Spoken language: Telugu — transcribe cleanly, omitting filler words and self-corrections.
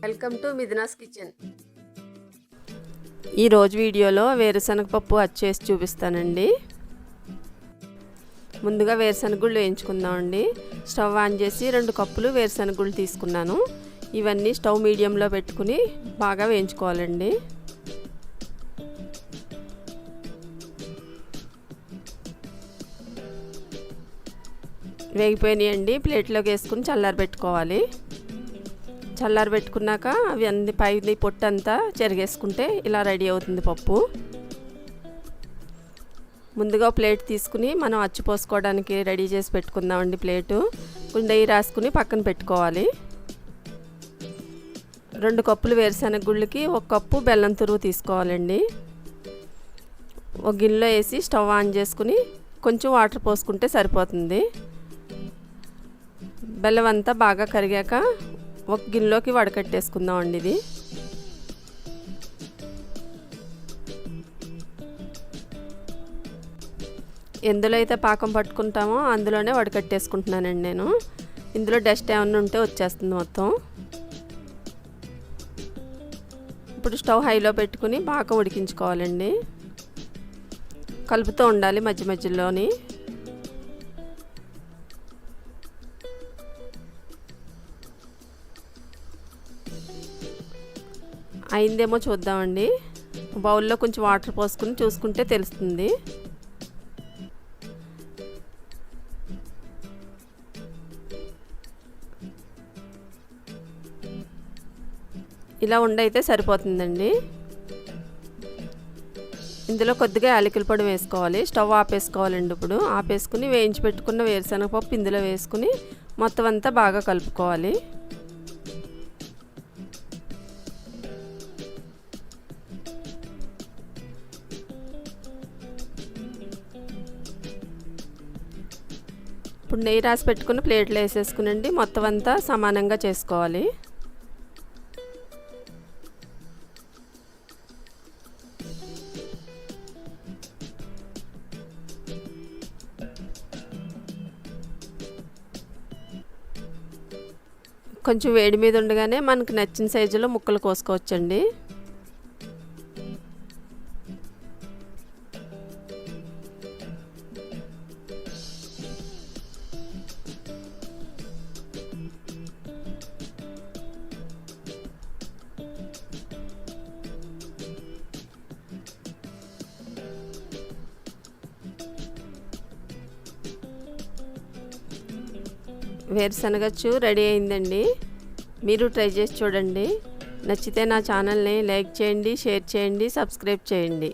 Welcome to Mithuna's kitchen. ఈ రోజు వీడియోలో వేరుశనగ పప్పు అచ్చేసి చూపిస్తానండి. ముందుగా వేరుశనగ గుళ్ళు వేయించుకుందామండి. స్టవ్ ఆన్ చేసి 2 కప్పులు వేరుశనగ గుళ్ళు తీసుకున్నాను. ఇవన్నీ స్టవ్ మీడియంలో పెట్టుకుని బాగా వేయించుకోవాలండి. వేగిపోయినాయండి. ప్లేట్లోకి వేసుకుని చల్లారబెట్టుకోవాలి. చల్లారబెట్టుకున్నాక అవి అన్ని పైది పొట్టంతా చెరిగేసుకుంటే ఇలా రెడీ అవుతుంది పప్పు. ముందుగా ప్లేట్ తీసుకుని మనం అచ్చు పోసుకోవడానికి రెడీ చేసి పెట్టుకుందామండి. ప్లేటు కొంచెం నెయ్యి రాసుకుని పక్కన పెట్టుకోవాలి. 2 కప్పులు వేరుశనగ గుళ్ళకి 1 కప్పు బెల్లం తురుము తీసుకోవాలండి. ఒక గిన్నెలో వేసి స్టవ్ ఆన్ చేసుకుని కొంచెం వాటర్ పోసుకుంటే సరిపోతుంది. బెల్లం అంతా బాగా కరిగాక ఒక గిన్నెలోకి వడకట్టేసుకుందామండి. ఇది ఎందులో అయితే పాకం పట్టుకుంటామో అందులోనే వడకట్టేసుకుంటున్నానండి నేను. ఇందులో డస్ట్ ఏమన్నా ఉంటే వచ్చేస్తుంది మొత్తం. ఇప్పుడు స్టవ్ హైలో పెట్టుకుని బాగా ఉడికించుకోవాలండి. కలుపుతూ ఉండాలి మధ్య మధ్యలోని. అయిందేమో చూద్దామండి. బౌల్లో కొంచెం వాటర్ పోసుకుని చూసుకుంటే తెలుస్తుంది. ఇలా ఉండైతే సరిపోతుందండి. ఇందులో కొద్దిగా యాలకుల పొడి వేసుకోవాలి. స్టవ్ ఆపేసుకోవాలండి. ఇప్పుడు ఆపేసుకుని వేయించి పెట్టుకున్న వేరుశనగ పప్పు ఇందులో వేసుకుని మొత్తం అంతా బాగా కలుపుకోవాలి. ఇప్పుడు నెయ్యి రాసి పెట్టుకుని ప్లేట్లో వేసేసుకునండి. మొత్తం అంతా సమానంగా చేసుకోవాలి. కొంచెం వేడి మీద ఉండగానే మనకు నచ్చిన సైజులో ముక్కలు కోసుకోవచ్చండి. వేరుశనగచ్చు రెడీ అయిందండి. మీరు ట్రై చేసి చూడండి. నచ్చితే నా ఛానల్ని లైక్ చేయండి, షేర్ చేయండి, సబ్స్క్రైబ్ చేయండి.